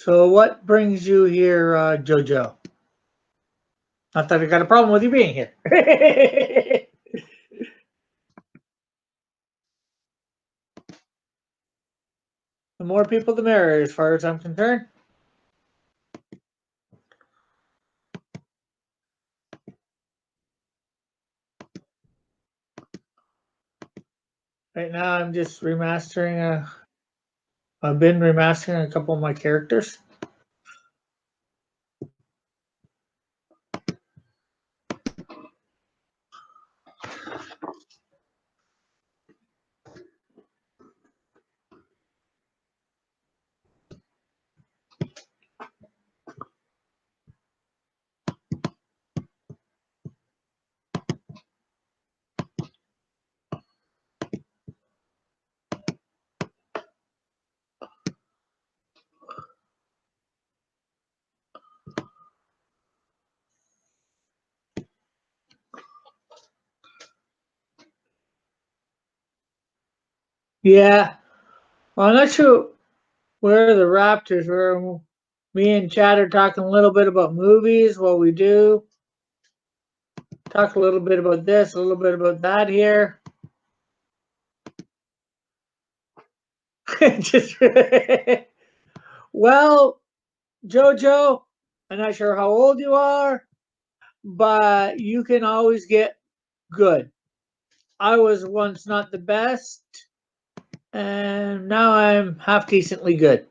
So what brings you here, Jojo? Not that I got a problem with you being here. The more people, the merrier, as far as I'm concerned. Right now, I'm just remastering. I've been remastering a couple of my characters. Yeah, well, I'm not sure where the Raptors were. Me and Chad are talking a little bit about movies. What we do. Talk a little bit about this, a little bit about that here. Just well, Jojo, I'm not sure how old you are, but you can always get good. I was once not the best, and now I'm half decently good.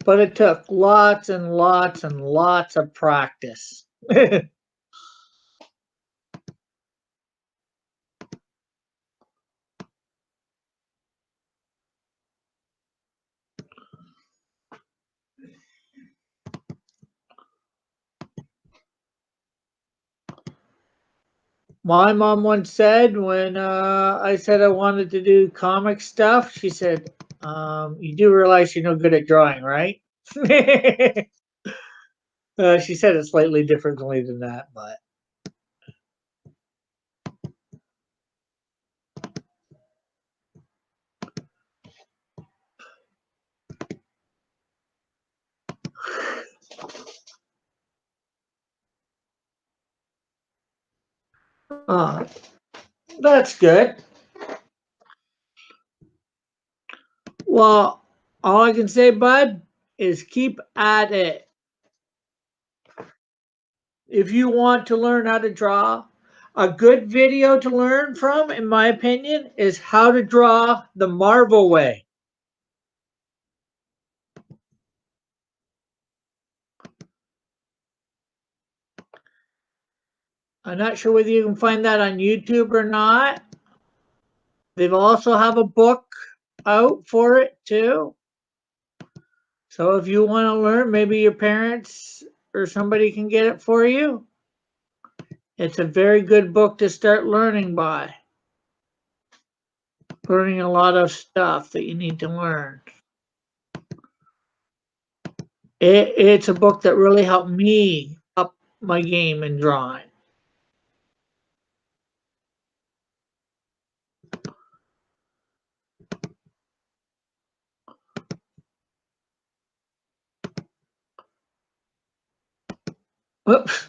But it took lots and lots and lots of practice. My mom once said when I said I wanted to do comic stuff, she said, "You do realize you're no good at drawing, right?" She said it slightly differently than that, but uh, that's good. Well, all I can say, bud, is keep at it. If you want to learn how to draw, a good video to learn from, in my opinion, is how to draw the Marvel way. I'm not sure whether you can find that on YouTube or not. They also have a book out for it too. So if you want to learn, maybe your parents or somebody can get it for you. It's a very good book to start learning by. Learning a lot of stuff that you need to learn. It's a book that really helped me up my game in drawing. Whoops.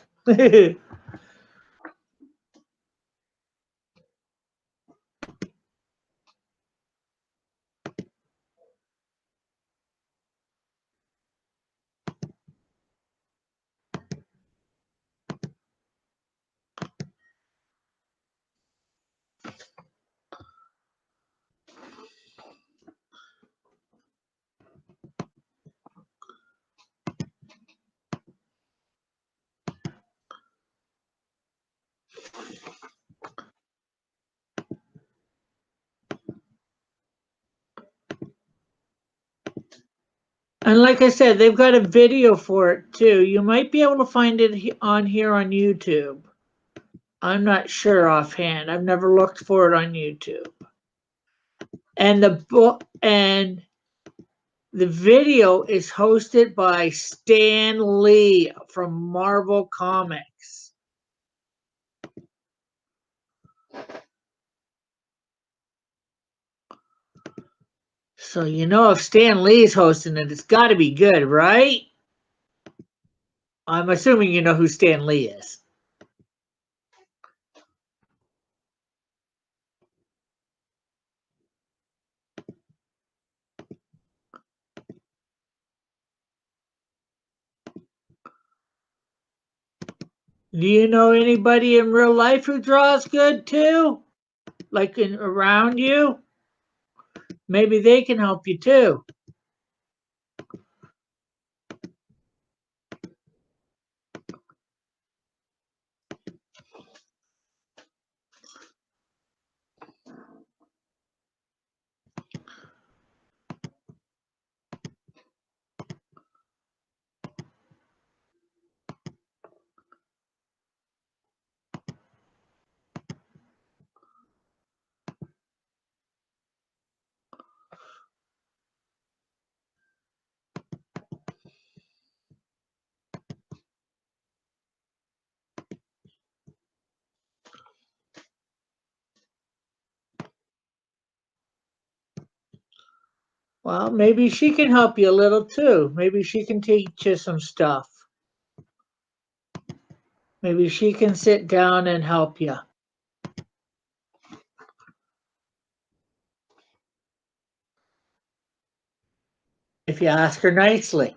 And like I said, they've got a video for it too. You might be able to find it on here on YouTube. I'm not sure offhand. I've never looked for it on YouTube. And the book and the video is hosted by Stan Lee from Marvel Comics. So you know if Stan Lee's hosting it, it's got to be good, right? I'm assuming you know who Stan Lee is. Do you know anybody in real life who draws good too? Like around you? Maybe they can help you too. Well, maybe she can help you a little too. Maybe she can teach you some stuff. Maybe she can sit down and help you. If you ask her nicely.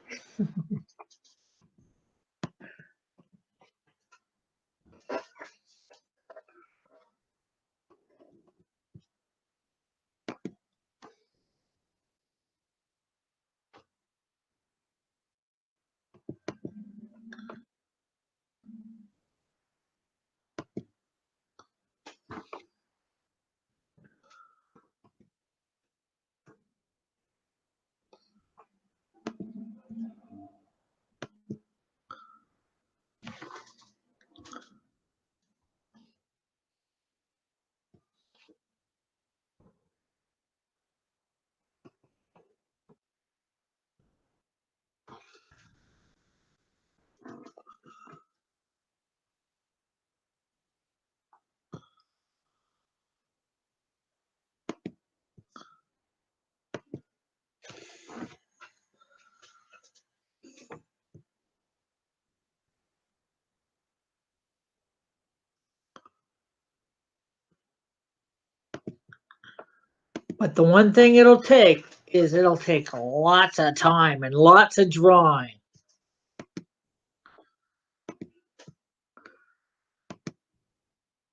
But the one thing it'll take is it'll take lots of time and lots of drawing.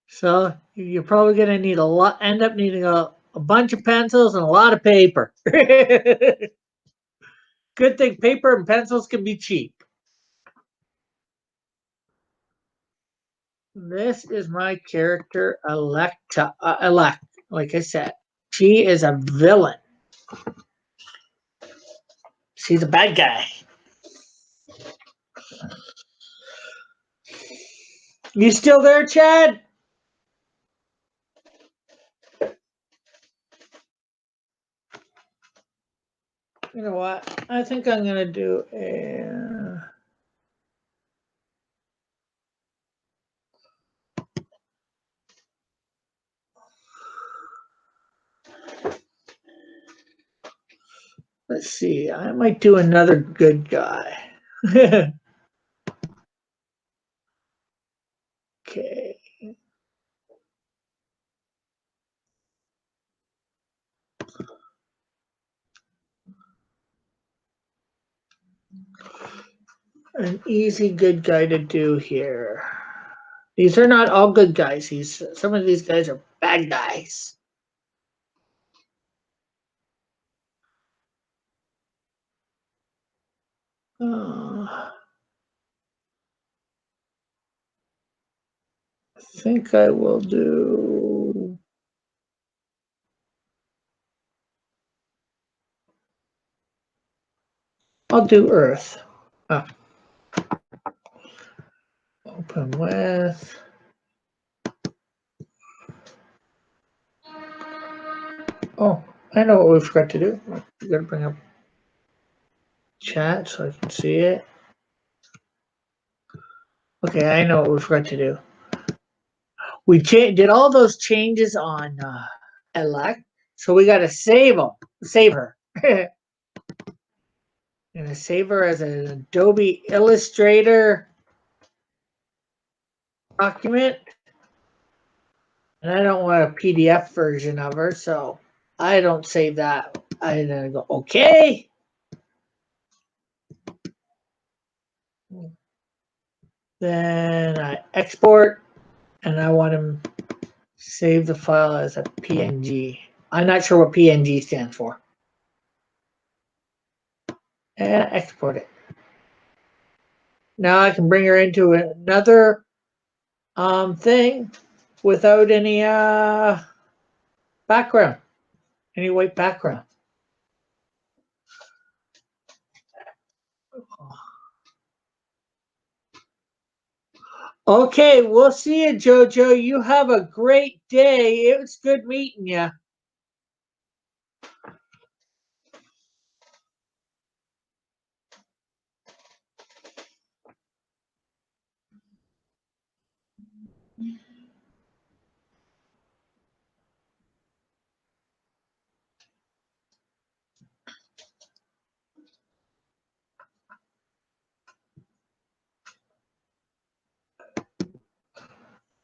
So you're probably going to need end up needing a bunch of pencils and a lot of paper. Good thing paper and pencils can be cheap. This is my character, Elect. Like I said, she is a villain. She's a bad guy. You still there, Chad? You know what? I think I'm going to do a... Let's see. I might do another good guy. Okay. An easy good guy to do here. These are not all good guys. Some of these guys are bad guys. I think I will do... I'll do Earth. Open with... Oh, I know what we forgot to do. We gotta bring up chat so I can see it. Okay, I know what we forgot to do. We did all those changes on Elect, so we gotta save them. Save her. I'm gonna save her as an Adobe Illustrator document. And I don't want a PDF version of her, so I don't save that. I then go, okay. Then I export, and I want to save the file as a PNG. I'm not sure what PNG stands for. And export it. Now I can bring her into another thing without any background, any white background. Okay, we'll see you, Jojo. You have a great day. It was good meeting you.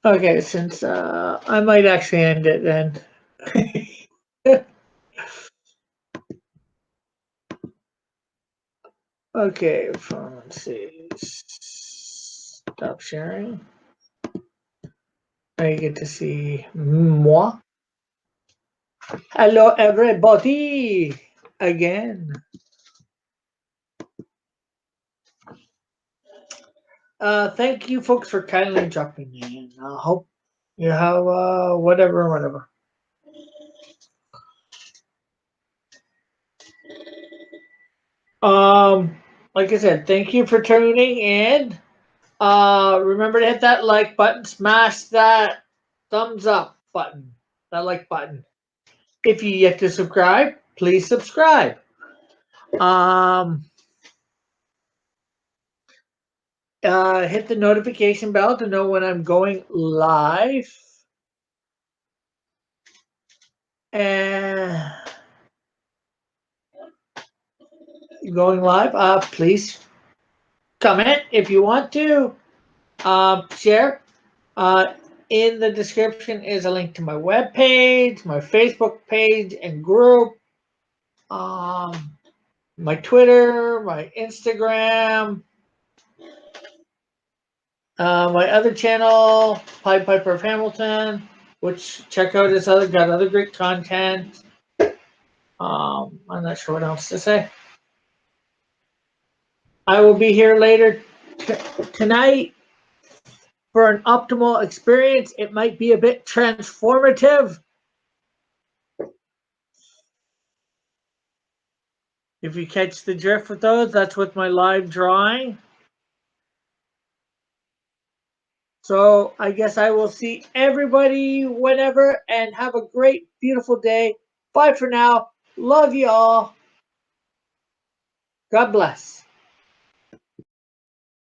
Okay, since I might actually end it then. Okay, let's see. Stop sharing. I get to see moi. Hello, everybody, again. Thank you, folks, for kindly dropping in. I hope you have whatever. Like I said, thank you for tuning in. Remember to hit that like button, smash that thumbs up button, that like button. If you yet to subscribe, please subscribe. Hit the notification bell to know when I'm going live. And going live, please comment if you want to. Share. In the description is a link to my webpage, my Facebook page and group, my Twitter, my Instagram, my other channel, Pied Piper of Hamilton, which check out his got other great content. I'm not sure what else to say. I will be here later tonight for an optimal experience. It might be a bit transformative. If you catch the drift with those, that's with my live drawing. So I guess I will see everybody whenever, and have a great, beautiful day. Bye for now. Love you all. God bless.